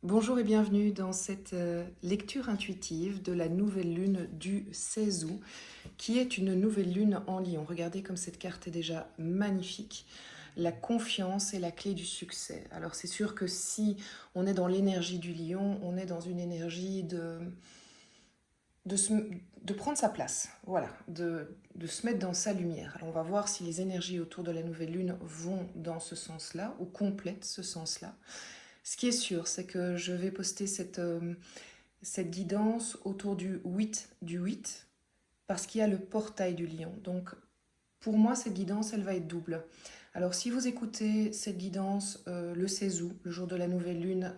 Bonjour et bienvenue dans cette lecture intuitive de la nouvelle lune du 16 août, qui est une nouvelle lune en Lion. Regardez comme cette carte est déjà magnifique. La confiance est la clé du succès. Alors c'est sûr que si on est dans l'énergie du Lion, on est dans une énergie de, se- de prendre sa place, voilà, de se mettre dans sa lumière. Alors on va voir si les énergies autour de la nouvelle lune vont dans ce sens-là ou complètent ce sens-là. Ce qui est sûr, c'est que je vais poster cette guidance autour du 8, parce qu'il y a le portail du lion. Donc, pour moi, cette guidance, elle va être double. Alors, si vous écoutez cette guidance le 16 août, le jour de la nouvelle lune,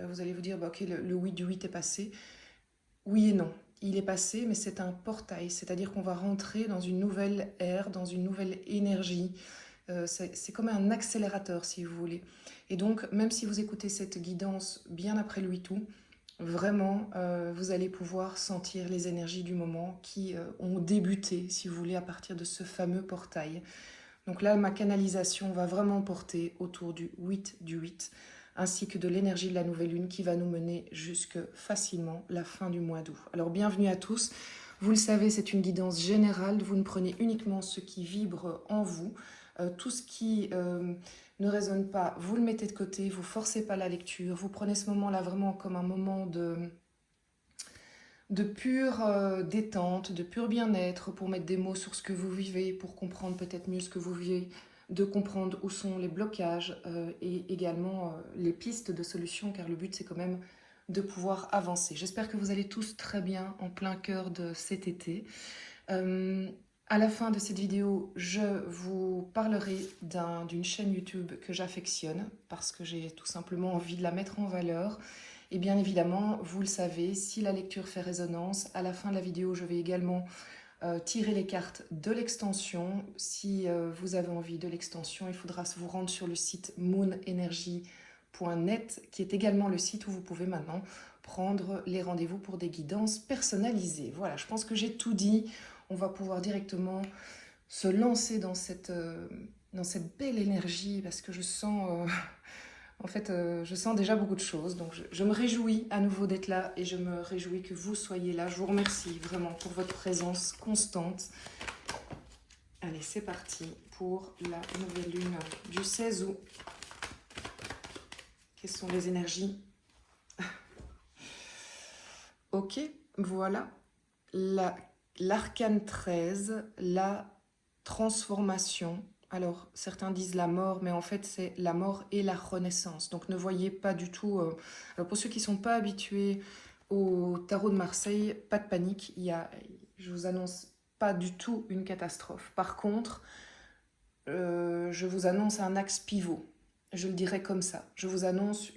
vous allez vous dire, ok, le 8 du 8 est passé. Oui et non. Il est passé, mais c'est un portail, c'est-à-dire qu'on va rentrer dans une nouvelle ère, dans une nouvelle énergie. C'est comme un accélérateur, si vous voulez. Et donc, même si vous écoutez cette guidance bien après le 8 août, vraiment, vous allez pouvoir sentir les énergies du moment qui ont débuté, si vous voulez, à partir de ce fameux portail. Donc là, ma canalisation va vraiment porter autour du 8, ainsi que de l'énergie de la nouvelle lune qui va nous mener jusque facilement la fin du mois d'août. Alors bienvenue à tous. Vous le savez, c'est une guidance générale. Vous ne prenez uniquement ce qui vibre en vous. Tout ce qui ne résonne pas, vous le mettez de côté, vous forcez pas la lecture. Vous prenez ce moment-là vraiment comme un moment de pure détente, de pur bien-être, pour mettre des mots sur ce que vous vivez, pour comprendre peut-être mieux ce que vous vivez, de comprendre où sont les blocages et également les pistes de solutions, car le but c'est quand même de pouvoir avancer. J'espère que vous allez tous très bien en plein cœur de cet été. Euh, à la fin de cette vidéo, je vous parlerai d'une chaîne YouTube que j'affectionne parce que j'ai tout simplement envie de la mettre en valeur. Et bien évidemment, vous le savez, si la lecture fait résonance, à la fin de la vidéo, je vais également tirer les cartes de l'extension. Si vous avez envie de l'extension, il faudra vous rendre sur le site moonenergy.net, qui est également le site où vous pouvez maintenant prendre les rendez-vous pour des guidances personnalisées. Voilà, je pense que j'ai tout dit. On va pouvoir directement se lancer dans cette belle énergie parce que je sens, je sens déjà beaucoup de choses. Donc je me réjouis à nouveau d'être là et je me réjouis que vous soyez là. Je vous remercie vraiment pour votre présence constante. Allez, c'est parti pour la nouvelle lune du 16 août. Quelles sont les énergies? Ok, voilà. L'arcane 13, la transformation. Alors, certains disent la mort, mais en fait, c'est la mort et la renaissance. Donc, ne voyez pas du tout... Alors, pour ceux qui ne sont pas habitués au tarot de Marseille, pas de panique. Je vous annonce pas du tout une catastrophe. Par contre, je vous annonce un axe pivot. Je le dirais comme ça. Je vous annonce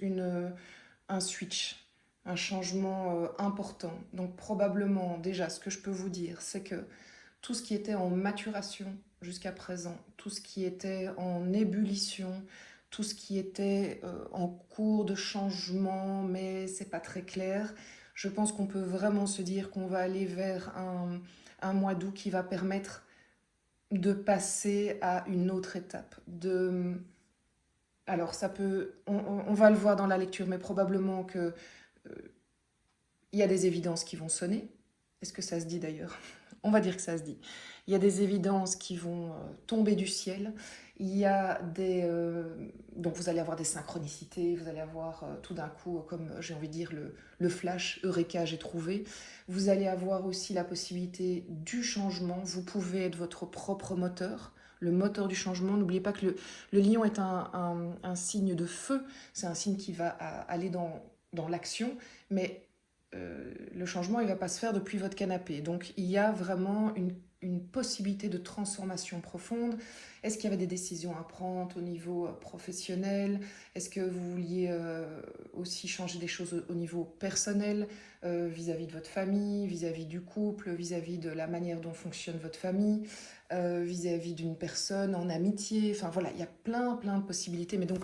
un switch, un changement important. Donc probablement, déjà, ce que je peux vous dire, c'est que tout ce qui était en maturation jusqu'à présent, tout ce qui était en ébullition, tout ce qui était en cours de changement, mais c'est pas très clair, je pense qu'on peut vraiment se dire qu'on va aller vers un mois d'août qui va permettre de passer à une autre étape. Alors ça peut, on va le voir dans la lecture, mais probablement que il y a des évidences qui vont sonner. Est-ce que ça se dit d'ailleurs? On va dire que ça se dit. Il y a des évidences qui vont tomber du ciel. Il y a donc vous allez avoir des synchronicités, vous allez avoir tout d'un coup, comme j'ai envie de dire, le flash, Eureka, j'ai trouvé. Vous allez avoir aussi la possibilité du changement. Vous pouvez être votre propre moteur, le moteur du changement. N'oubliez pas que le lion est un signe de feu. C'est un signe qui va aller dans l'action, mais le changement, il ne va pas se faire depuis votre canapé. Donc, il y a vraiment une possibilité de transformation profonde. Est-ce qu'il y avait des décisions à prendre au niveau professionnel? Est-ce que vous vouliez aussi changer des choses au niveau personnel, vis-à-vis de votre famille, vis-à-vis du couple, vis-à-vis de la manière dont fonctionne votre famille, vis-à-vis d'une personne en amitié? Enfin voilà, il y a plein de possibilités. Mais donc,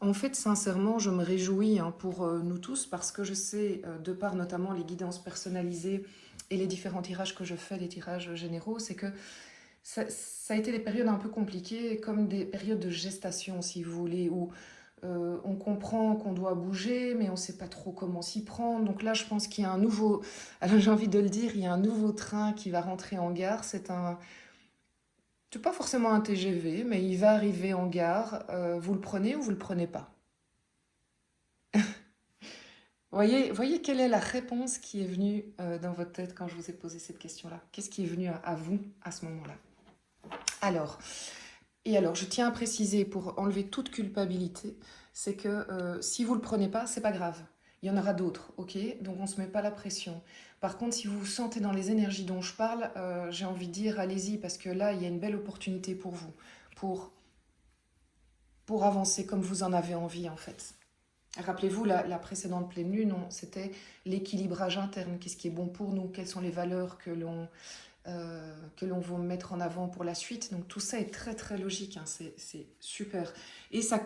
en fait, sincèrement, je me réjouis pour nous tous parce que je sais, de par notamment les guidances personnalisées et les différents tirages que je fais, les tirages généraux, c'est que ça a été des périodes un peu compliquées, comme des périodes de gestation, si vous voulez, où On comprend qu'on doit bouger, mais on ne sait pas trop comment s'y prendre. Donc là, je pense qu'il y a un nouveau, alors j'ai envie de le dire, il y a un nouveau train qui va rentrer en gare. C'est pas forcément un TGV, mais il va arriver en gare. Vous le prenez ou vous le prenez pas? Voyez quelle est la réponse qui est venue dans votre tête quand je vous ai posé cette question-là? Qu'est-ce qui est venu à vous à ce moment-là? Alors, je tiens à préciser pour enlever toute culpabilité, c'est que si vous ne le prenez pas, c'est pas grave. Il y en aura d'autres, ok? Donc on ne se met pas la pression. Par contre, si vous vous sentez dans les énergies dont je parle, j'ai envie de dire allez-y parce que là, il y a une belle opportunité pour vous, pour, pour avancer comme vous en avez envie en fait. Rappelez-vous, la précédente pleine lune, c'était l'équilibrage interne, qu'est-ce qui est bon pour nous, quelles sont les valeurs que l'on veut mettre en avant pour la suite. Donc tout ça est très très logique, hein, c'est super. Et ça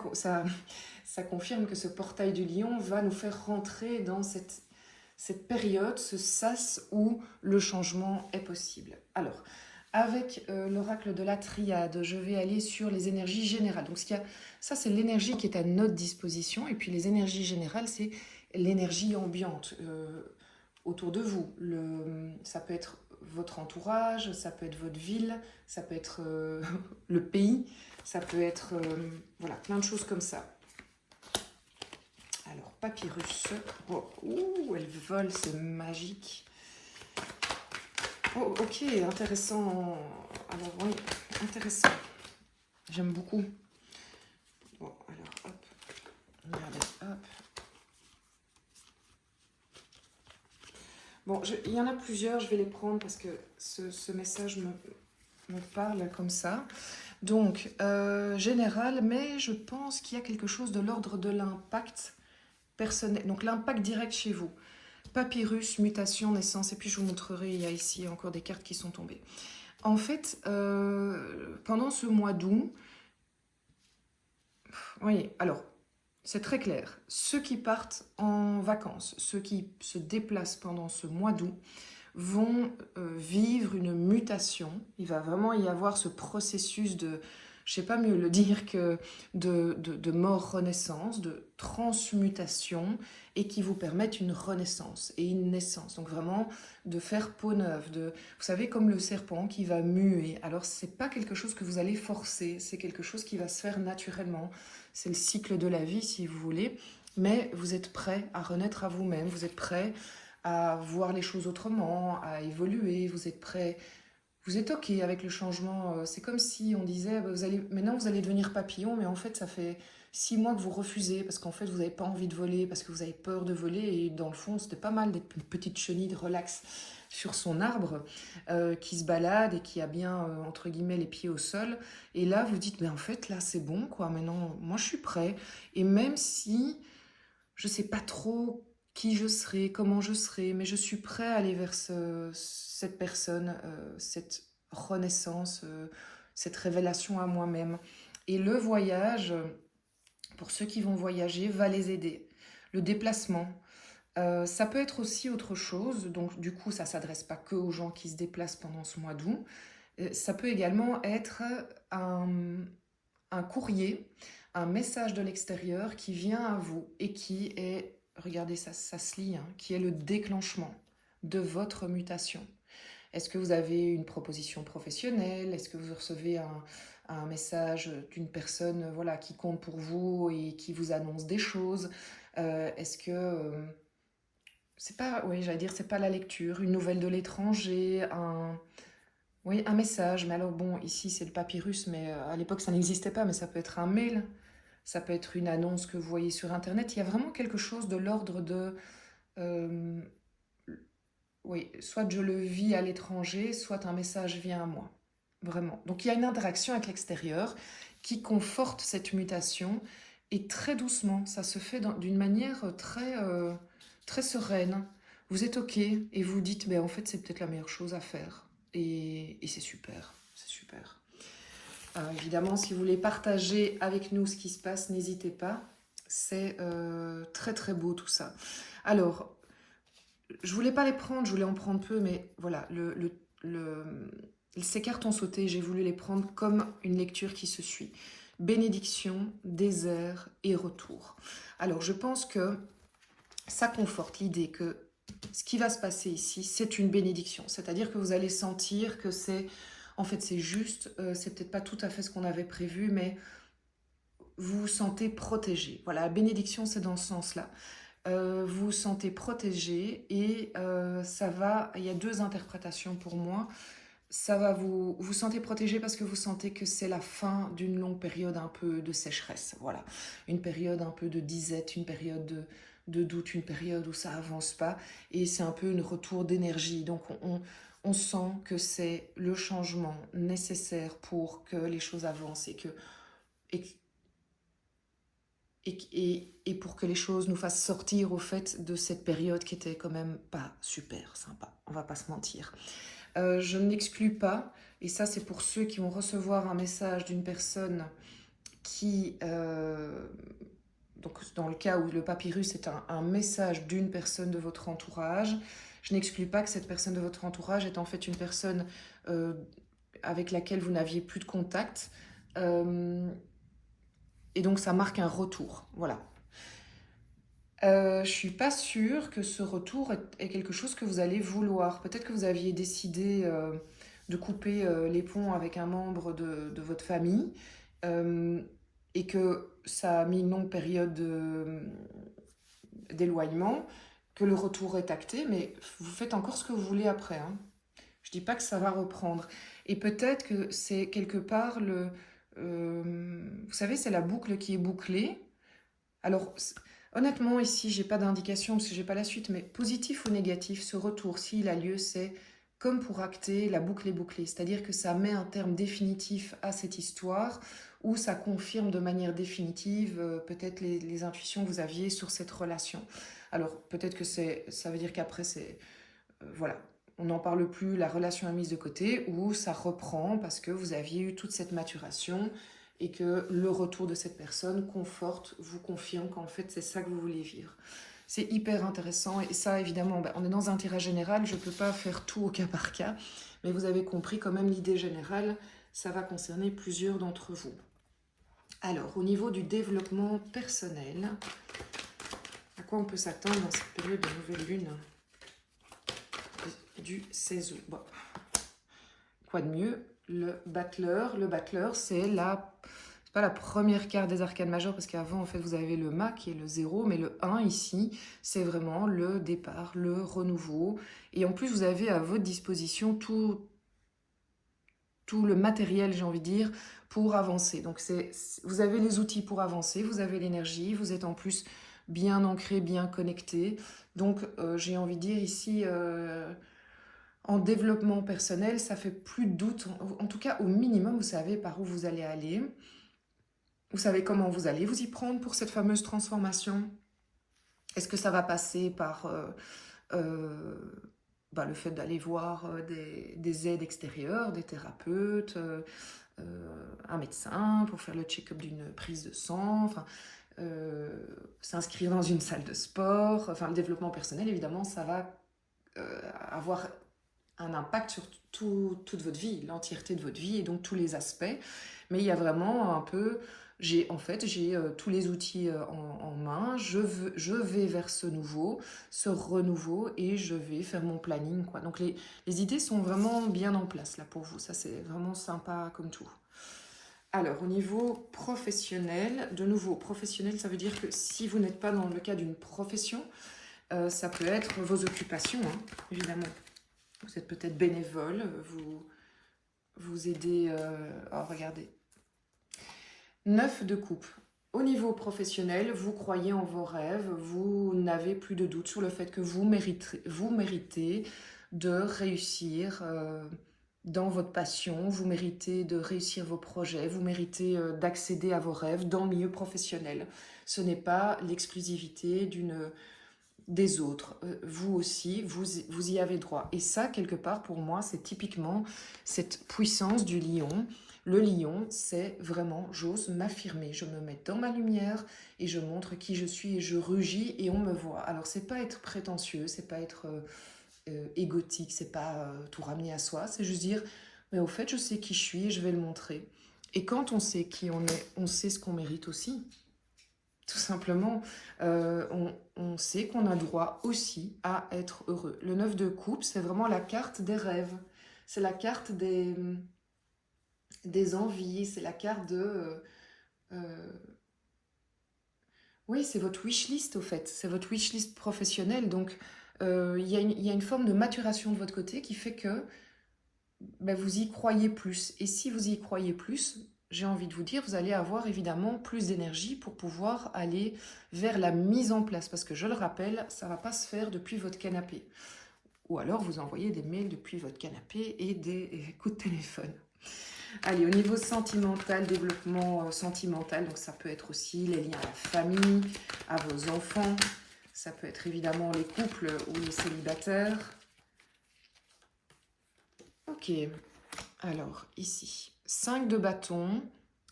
confirme que ce portail du lion va nous faire rentrer dans cette période, ce sas où le changement est possible. Alors, avec l'oracle de la triade, je vais aller sur les énergies générales. Donc ça, c'est l'énergie qui est à notre disposition. Et puis les énergies générales, c'est l'énergie ambiante autour de vous. Ça peut être votre entourage, ça peut être votre ville, ça peut être le pays, ça peut être voilà, plein de choses comme ça. Alors, papyrus. Oh, ouh, elle vole, c'est magique. Oh, ok, intéressant. Alors, oui, intéressant. J'aime beaucoup. Bon, alors, hop. Regardez, hop. Bon, il y en a plusieurs, je vais les prendre parce que ce message me parle comme ça. Donc, général, mais je pense qu'il y a quelque chose de l'ordre de l'impact personnel. Donc, l'impact direct chez vous. Papyrus, mutation, naissance. Et puis, je vous montrerai, il y a ici encore des cartes qui sont tombées. En fait, pendant ce mois d'août, oui, alors, c'est très clair. Ceux qui partent en vacances, ceux qui se déplacent pendant ce mois d'août, vont vivre une mutation. Il va vraiment y avoir ce processus de, je ne sais pas mieux le dire que de mort-renaissance, de transmutation, et qui vous permettent une renaissance et une naissance. Donc vraiment de faire peau neuve, vous savez, comme le serpent qui va muer. Alors c'est pas quelque chose que vous allez forcer, c'est quelque chose qui va se faire naturellement. C'est le cycle de la vie si vous voulez, mais vous êtes prêt à renaître à vous-même, vous êtes prêt à voir les choses autrement, à évoluer, vous êtes prêt, vous êtes ok avec le changement. C'est comme si on disait, bah, maintenant vous allez devenir papillon, mais en fait ça fait 6 mois que vous refusez, parce qu'en fait vous n'avez pas envie de voler, parce que vous avez peur de voler, et dans le fond c'était pas mal d'être une petite chenille de relax sur son arbre, qui se balade et qui a bien, entre guillemets, les pieds au sol. Et là vous dites, mais en fait là c'est bon, quoi, maintenant moi je suis prêt. Et même si je sais pas trop qui je serai, comment je serai, mais je suis prêt à aller vers cette personne, cette renaissance, cette révélation à moi-même. Et le voyage, pour ceux qui vont voyager, va les aider. Le déplacement, ça peut être aussi autre chose. Donc du coup, ça ne s'adresse pas que aux gens qui se déplacent pendant ce mois d'août. Ça peut également être un courrier, un message de l'extérieur qui vient à vous et qui est, regardez ça, ça se lit, hein, qui est le déclenchement de votre mutation. Est-ce que vous avez une proposition professionnelle? Est-ce que vous recevez un message d'une personne, voilà, qui compte pour vous et qui vous annonce des choses? Est-ce que c'est pas, oui, j'allais dire, c'est pas la lecture, une nouvelle de l'étranger, oui, un message, mais alors bon, ici c'est le papyrus, mais à l'époque ça n'existait pas, mais ça peut être un mail, ça peut être une annonce que vous voyez sur Internet. Il y a vraiment quelque chose de l'ordre de, euh, oui, soit je le vis à l'étranger, soit un message vient à moi, vraiment. Donc il y a une interaction avec l'extérieur qui conforte cette mutation, et très doucement, ça se fait d'une manière très sereine. Vous êtes OK et vous dites, ben, en fait c'est peut-être la meilleure chose à faire. Et c'est super, c'est super. Évidemment, si vous voulez partager avec nous ce qui se passe, n'hésitez pas. C'est très très beau tout ça. Alors, je voulais pas les prendre, je voulais en prendre peu, mais voilà, ces cartes ont sauté, j'ai voulu les prendre comme une lecture qui se suit. bénédiction, désert et retour. Alors, je pense que ça conforte l'idée que ce qui va se passer ici, c'est une bénédiction. C'est-à-dire que vous allez sentir que c'est, en fait, c'est juste, c'est peut-être pas tout à fait ce qu'on avait prévu, mais vous vous sentez protégé. Voilà, la bénédiction, c'est dans ce sens-là. Vous vous sentez protégé et ça va, il y a deux interprétations pour moi. Ça va vous sentez protégé parce que vous sentez que c'est la fin d'une longue période un peu de sécheresse. Voilà, une période un peu de disette, une période de doute, une période où ça avance pas. Et c'est un peu un retour d'énergie. Donc on sent que c'est le changement nécessaire pour que les choses avancent et, et pour que les choses nous fassent sortir au fait de cette période qui était quand même pas super sympa. On va pas se mentir. Je n'exclus pas, et ça c'est pour ceux qui vont recevoir un message d'une personne qui, donc dans le cas où le papyrus est un message d'une personne de votre entourage, je n'exclus pas que cette personne de votre entourage est en fait une personne avec laquelle vous n'aviez plus de contact, et donc ça marque un retour, voilà. Je suis pas sûre que ce retour est quelque chose que vous allez vouloir. Peut-être que vous aviez décidé de couper les ponts avec un membre de votre famille et que ça a mis une longue période d'éloignement, que le retour est acté, mais vous faites encore ce que vous voulez après, hein. Je dis pas que ça va reprendre. Et peut-être que c'est quelque part vous savez, c'est la boucle qui est bouclée. Alors, honnêtement, ici, j'ai pas d'indication parce que j'ai pas la suite, mais positif ou négatif, ce retour, s'il a lieu, c'est comme pour acter, la boucle est bouclée. C'est-à-dire que ça met un terme définitif à cette histoire ou ça confirme de manière définitive peut-être les intuitions que vous aviez sur cette relation. Alors, peut-être que ça veut dire qu'après, voilà, on n'en parle plus, la relation est mise de côté ou ça reprend parce que vous aviez eu toute cette maturation et que le retour de cette personne conforte, vous confirme qu'en fait c'est ça que vous voulez vivre. C'est hyper intéressant et ça évidemment, on est dans un tirage général, je ne peux pas faire tout au cas par cas, mais vous avez compris quand même l'idée générale, ça va concerner plusieurs d'entre vous. Alors au niveau du développement personnel, à quoi on peut s'attendre dans cette période de nouvelle lune du 16 août. Bon. Quoi de mieux? Le battleur. Le battleur, c'est pas la première carte des arcanes majeures, parce qu'avant, en fait, vous avez le mât qui est le 0, mais le 1 ici, c'est vraiment le départ, le renouveau. Et en plus, vous avez à votre disposition tout le matériel, j'ai envie de dire, pour avancer. Donc, vous avez les outils pour avancer, vous avez l'énergie, vous êtes en plus bien ancré, bien connecté. Donc, j'ai envie de dire ici... en développement personnel, ça fait plus de doute. En tout cas, au minimum, vous savez par où vous allez aller. Vous savez comment vous allez vous y prendre pour cette fameuse transformation. Est-ce que ça va passer par le fait d'aller voir des aides extérieures, des thérapeutes, un médecin pour faire le check-up d'une prise de sang, s'inscrire dans une salle de sport. Enfin, le développement personnel, évidemment, ça va avoir un impact sur toute votre vie, l'entièreté de votre vie et donc tous les aspects. Mais il y a vraiment un peu, j'ai tous les outils en main, je vais vers ce renouveau et je vais faire mon planning, quoi. Donc les idées sont vraiment bien en place là pour vous, ça c'est vraiment sympa comme tout. Alors au niveau professionnel, de nouveau professionnel, ça veut dire que si vous n'êtes pas dans le cas d'une profession, ça peut être vos occupations, hein, évidemment. Vous êtes peut-être bénévole, vous aidez... oh, regardez. 9 de coupe. Au niveau professionnel, vous croyez en vos rêves, vous n'avez plus de doute sur le fait que vous méritez de réussir dans votre passion, vous méritez de réussir vos projets, vous méritez d'accéder à vos rêves dans le milieu professionnel. Ce n'est pas l'exclusivité des autres. Vous aussi, vous y avez droit. Et ça, quelque part, pour moi, c'est typiquement cette puissance du lion. Le lion, c'est vraiment, j'ose m'affirmer, je me mets dans ma lumière et je montre qui je suis et je rugis et on me voit. Alors, c'est pas être prétentieux, c'est pas être égotique, c'est pas tout ramener à soi, c'est juste dire, mais au fait, je sais qui je suis et je vais le montrer. Et quand on sait qui on est, on sait ce qu'on mérite aussi. Tout simplement, on sait qu'on a droit aussi à être heureux. Le 9 de coupe, c'est vraiment la carte des rêves. C'est la carte des envies, c'est la carte de... oui, c'est votre wish list au fait, c'est votre wish list professionnelle. Donc, il y a une forme de maturation de votre côté qui fait que ben, vous y croyez plus. Et si vous y croyez plus, j'ai envie de vous dire, vous allez avoir évidemment plus d'énergie pour pouvoir aller vers la mise en place. Parce que je le rappelle, ça ne va pas se faire depuis votre canapé. Ou alors vous envoyez des mails depuis votre canapé et des coups de téléphone. Allez, au niveau sentimental, développement sentimental, donc ça peut être aussi les liens à la famille, à vos enfants. Ça peut être évidemment les couples ou les célibataires. Ok, alors ici, 5 de bâton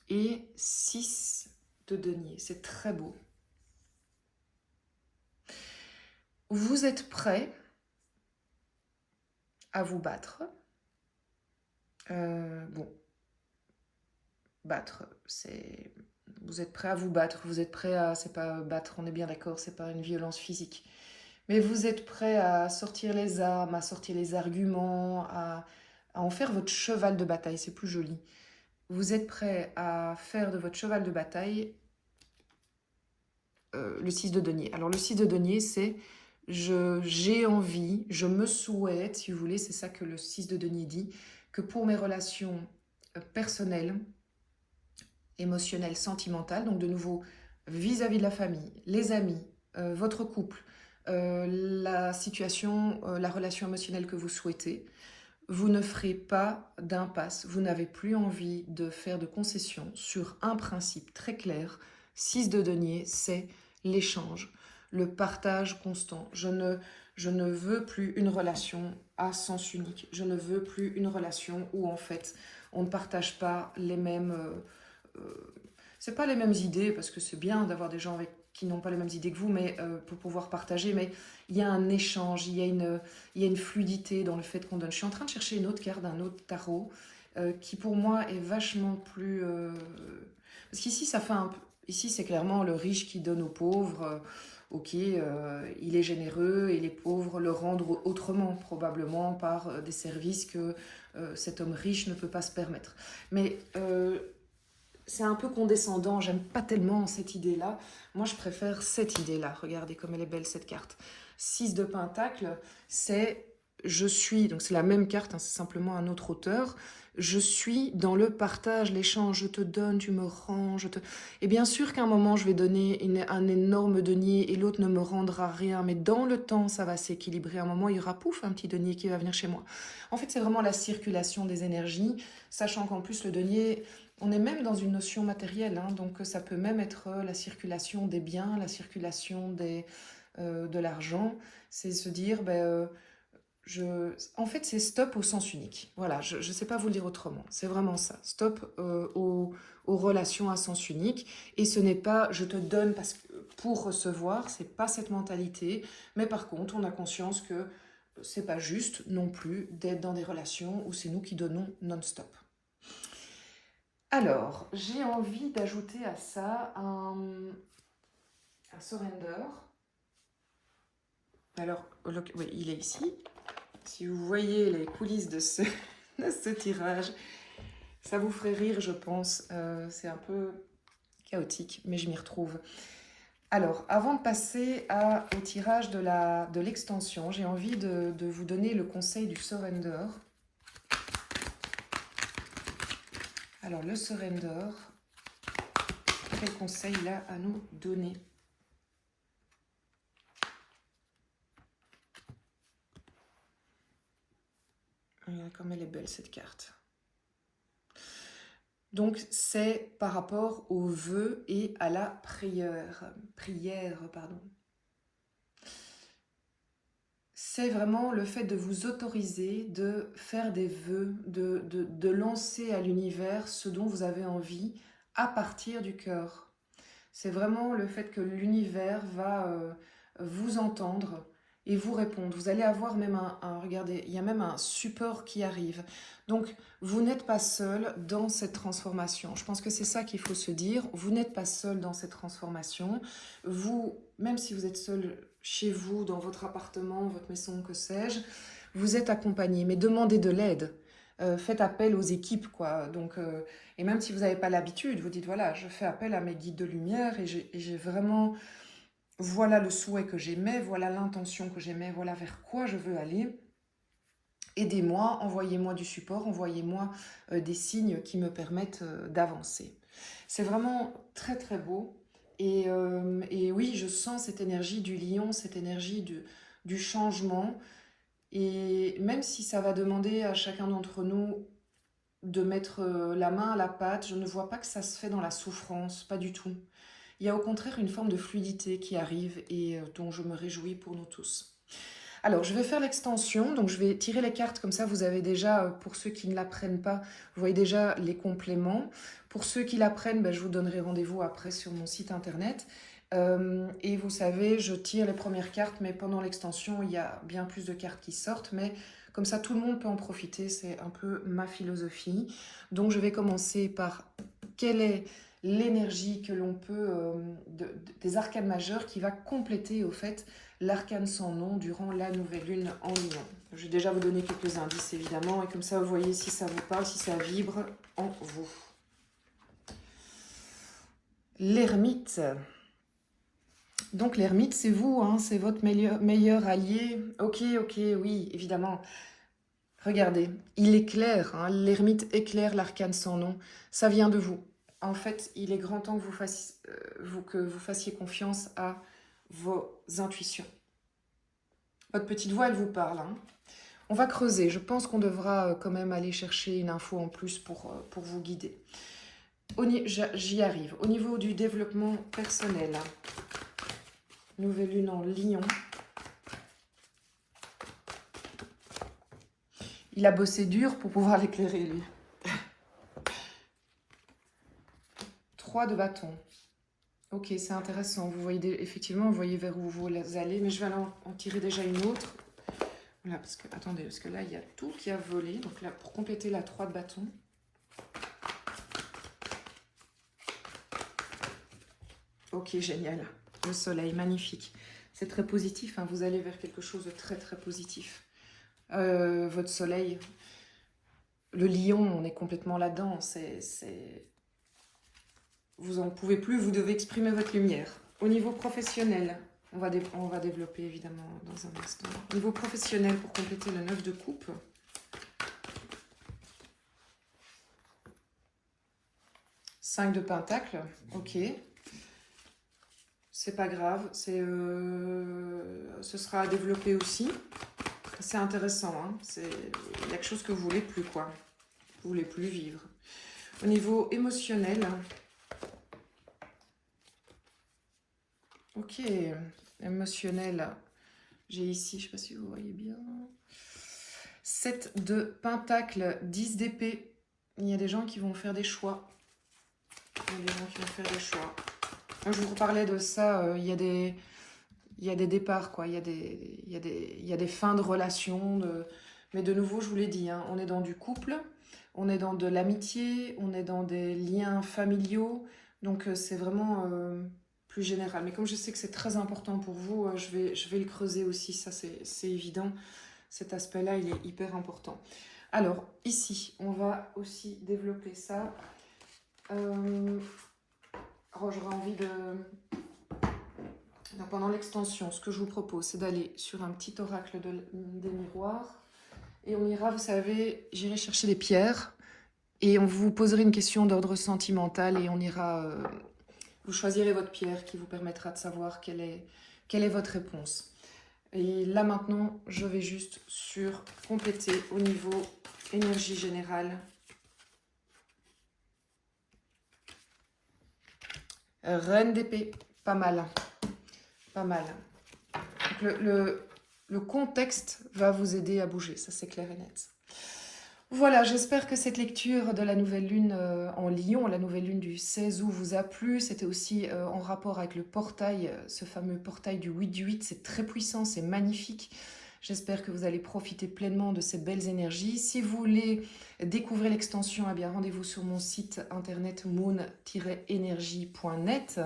et 6 de denier. C'est très beau. Vous êtes prêt à vous battre. Bon, battre, c'est... Vous êtes prêt à vous battre, vous êtes prêt à... C'est pas battre, on est bien d'accord, c'est pas une violence physique. Mais vous êtes prêt à sortir les armes, à sortir les arguments, à en faire votre cheval de bataille, c'est plus joli. Vous êtes prêt à faire de votre cheval de bataille le 6 de denier. Alors le 6 de denier, c'est j'ai envie, je me souhaite, si vous voulez, c'est ça que le 6 de denier dit, que pour mes relations personnelles, émotionnelles, sentimentales, donc de nouveau vis-à-vis de la famille, les amis, votre couple, la situation, la relation émotionnelle que vous souhaitez, vous ne ferez pas d'impasse, vous n'avez plus envie de faire de concessions sur un principe très clair. 6 de denier, c'est l'échange, le partage constant. Je ne veux plus une relation à sens unique. Je ne veux plus une relation où en fait on ne partage pas les mêmes... c'est pas les mêmes idées, parce que c'est bien d'avoir des gens qui n'ont pas les mêmes idées que vous, mais pour pouvoir partager. Mais il y a un échange, il y a une fluidité dans le fait qu'on donne. Je suis en train de chercher une autre carte d'un autre tarot qui pour moi est vachement plus... Parce qu'ici, ça fait un peu... Ici, c'est clairement le riche qui donne aux pauvres. Ok, il est généreux et les pauvres le rendent autrement, probablement par des services que cet homme riche ne peut pas se permettre. Mais c'est un peu condescendant, j'aime pas tellement cette idée-là. Moi, je préfère cette idée-là. Regardez comme elle est belle, cette carte. 6 de Pentacle, c'est je suis, donc c'est la même carte, hein, c'est simplement un autre auteur. Je suis dans le partage, l'échange, je te donne, tu me rends, je te... Et bien sûr qu'à un moment, je vais donner un énorme denier et l'autre ne me rendra rien, mais dans le temps, ça va s'équilibrer. À un moment, il y aura pouf, un petit denier qui va venir chez moi. En fait, c'est vraiment la circulation des énergies, sachant qu'en plus, le denier... On est même dans une notion matérielle, hein, donc ça peut même être la circulation des biens, la circulation de l'argent. C'est se dire, en fait, c'est stop au sens unique. Voilà, je ne sais pas vous le dire autrement. C'est vraiment ça. Stop aux relations à sens unique. Et ce n'est pas je te donne pour recevoir, c'est pas cette mentalité. Mais par contre, on a conscience que c'est pas juste non plus d'être dans des relations où c'est nous qui donnons non-stop. Alors, j'ai envie d'ajouter à ça un surrender. Alors, oui, il est ici. Si vous voyez les coulisses de ce tirage, ça vous ferait rire, je pense. C'est un peu chaotique, mais je m'y retrouve. Alors, avant de passer au tirage de l'extension, j'ai envie de vous donner le conseil du surrender. Alors, le surrender, quel conseil il a à nous donner? Regardez comme elle est belle cette carte. Donc, c'est par rapport au vœu et à la prière. C'est vraiment le fait de vous autoriser de faire des vœux, de lancer à l'univers ce dont vous avez envie à partir du cœur. C'est vraiment le fait que l'univers va vous entendre et vous répondre. Vous allez avoir même regardez, il y a même un support qui arrive. Donc, vous n'êtes pas seul dans cette transformation. Je pense que c'est ça qu'il faut se dire. Vous n'êtes pas seul dans cette transformation. Vous, même si vous êtes seul chez vous, dans votre appartement, votre maison, que sais-je, vous êtes accompagné. Mais demandez de l'aide. Faites appel aux équipes, quoi. Donc, et même si vous n'avez pas l'habitude, vous dites, voilà, je fais appel à mes guides de lumière et j'ai vraiment... Voilà le souhait que j'aimais, voilà l'intention que j'aimais, voilà vers quoi je veux aller. Aidez-moi, envoyez-moi du support, envoyez-moi des signes qui me permettent d'avancer. C'est vraiment très très beau. Et oui, je sens cette énergie du lion, cette énergie du changement. Et même si ça va demander à chacun d'entre nous de mettre la main à la pâte, je ne vois pas que ça se fait dans la souffrance, pas du tout. Il y a au contraire une forme de fluidité qui arrive et dont je me réjouis pour nous tous. Alors, je vais faire l'extension, donc je vais tirer les cartes, comme ça vous avez déjà, pour ceux qui ne la prennent pas, vous voyez déjà les compléments. Pour ceux qui la prennent, ben, je vous donnerai rendez-vous après sur mon site internet. Et vous savez, je tire les premières cartes, mais pendant l'extension, il y a bien plus de cartes qui sortent, mais comme ça tout le monde peut en profiter, c'est un peu ma philosophie. Donc je vais commencer par quelle est l'énergie que l'on peut, des arcanes majeures qui va compléter au fait l'arcane sans nom durant la nouvelle lune en Lion. Je vais déjà vous donner quelques indices évidemment, et comme ça vous voyez si ça vous parle, si ça vibre en vous. L'ermite. Donc l'ermite, c'est vous, hein, c'est votre meilleur allié. Ok, oui, évidemment. Regardez, il éclaire, hein, l'ermite éclaire l'arcane sans nom. Ça vient de vous. En fait, il est grand temps que vous fassiez confiance à vos intuitions. Votre petite voix, elle vous parle. Hein. On va creuser. Je pense qu'on devra quand même aller chercher une info en plus pour vous guider. J'y arrive. Au niveau du développement personnel, nouvelle lune en Lion. Il a bossé dur pour pouvoir l'éclairer, lui. 3 de bâton. Ok, c'est intéressant. Vous voyez effectivement, vous voyez vers où vous allez, mais je vais en tirer déjà une autre. Voilà, parce que, attendez, parce que là, il y a tout qui a volé. Donc là, pour compléter la 3 de bâton. Ok, génial. Le soleil, magnifique. C'est très positif, hein, vous allez vers quelque chose de très, très positif. Votre soleil, le lion, on est complètement là-dedans. Vous n'en pouvez plus, vous devez exprimer votre lumière. Au niveau professionnel, on va développer évidemment dans un instant. Au niveau professionnel, pour compléter le 9 de coupe. Cinq de pentacle, ok. C'est pas grave, ce sera à développer aussi. C'est intéressant, hein. Il y a quelque chose que vous voulez plus, quoi. Vous voulez plus vivre. Au niveau émotionnel, ok, émotionnel, j'ai ici, je ne sais pas si vous voyez bien, 7 de pentacle, 10 d'épée. Il y a des gens qui vont faire des choix. Moi, je vous reparlais de ça, il y a des départs, quoi. Il y a des fins de relations. Mais de nouveau, je vous l'ai dit, hein, on est dans du couple, on est dans de l'amitié, on est dans des liens familiaux. Donc, c'est vraiment plus général. Mais comme je sais que c'est très important pour vous, je vais le creuser aussi. Ça, c'est évident. Cet aspect-là, il est hyper important. Alors, ici, on va aussi développer ça. J'aurais envie de... Donc, pendant l'extension, ce que je vous propose, c'est d'aller sur un petit oracle des miroirs. Et on ira, vous savez, j'irai chercher des pierres. Et on vous poserait une question d'ordre sentimental. Et on ira... vous choisirez votre pierre qui vous permettra de savoir quelle est votre réponse. Et là, maintenant, je vais juste compléter au niveau énergie générale. Reine d'épée, pas mal. Pas mal. Donc le contexte va vous aider à bouger, ça c'est clair et net. Voilà, j'espère que cette lecture de la nouvelle lune en Lion, la nouvelle lune du 16 août vous a plu. C'était aussi en rapport avec le portail, ce fameux portail du 8 du 8. C'est très puissant, c'est magnifique. J'espère que vous allez profiter pleinement de ces belles énergies. Si vous voulez découvrir l'extension, eh bien rendez-vous sur mon site internet moon-energie.net.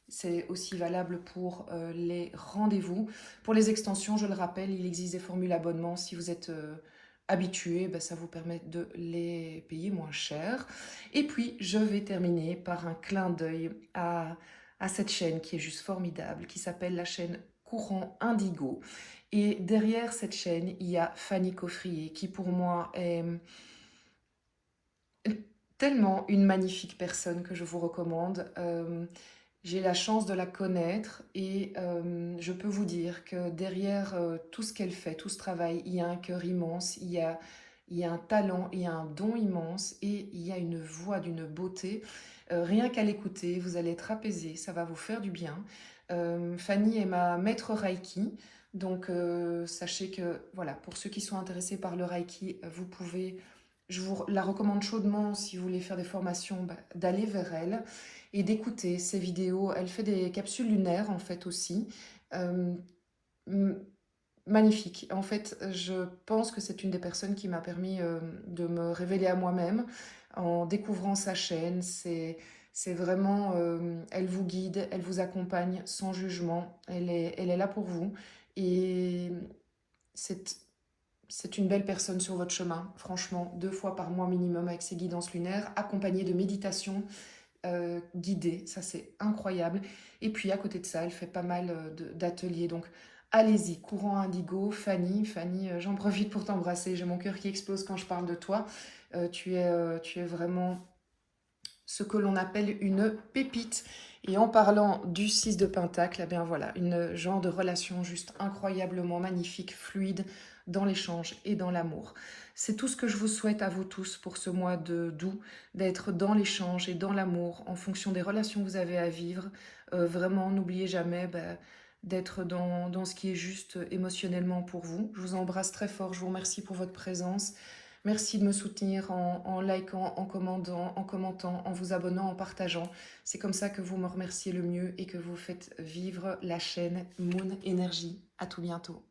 C'est aussi valable pour les rendez-vous. Pour les extensions, je le rappelle, il existe des formules abonnement. Si vous êtes habitué, ben, ça vous permet de les payer moins cher. Et puis, je vais terminer par un clin d'œil à cette chaîne qui est juste formidable, qui s'appelle la chaîne Courant Indigo. Et derrière cette chaîne, il y a Fanny Coffrier, qui pour moi est tellement une magnifique personne que je vous recommande. J'ai la chance de la connaître et je peux vous dire que derrière tout ce qu'elle fait, tout ce travail, il y a un cœur immense, il y a un talent, il y a un don immense et il y a une voix d'une beauté. Rien qu'à l'écouter, vous allez être apaisé, ça va vous faire du bien. Fanny est ma maître Reiki, donc sachez que voilà, pour ceux qui sont intéressés par le Reiki, vous pouvez, je vous la recommande chaudement si vous voulez faire des formations, bah, d'aller vers elle et d'écouter ses vidéos. Elle fait des capsules lunaires en fait aussi. Euh, Magnifique. En fait, je pense que c'est une des personnes qui m'a permis de me révéler à moi-même en découvrant sa chaîne. C'est vraiment, elle vous guide, elle vous accompagne sans jugement. Elle est là pour vous. Et c'est, c'est une belle personne sur votre chemin, franchement, 2 fois par mois minimum avec ses guidances lunaires, accompagnées de méditation guidée, ça c'est incroyable. Et puis à côté de ça, elle fait pas mal d'ateliers, donc allez-y, Courant Indigo, Fanny. Fanny, j'en profite pour t'embrasser, j'ai mon cœur qui explose quand je parle de toi. Tu es vraiment ce que l'on appelle une pépite. Et en parlant du 6 de Pentacle, eh bien voilà, une genre de relation juste incroyablement magnifique, fluide dans l'échange et dans l'amour. C'est tout ce que je vous souhaite à vous tous pour ce mois de d'août, d'être dans l'échange et dans l'amour en fonction des relations que vous avez à vivre. Vraiment, n'oubliez jamais d'être dans ce qui est juste émotionnellement pour vous. Je vous embrasse très fort, je vous remercie pour votre présence. Merci de me soutenir en likant, en commandant, en commentant, en vous abonnant, en partageant. C'est comme ça que vous me remerciez le mieux et que vous faites vivre la chaîne Moon Energy. À tout bientôt.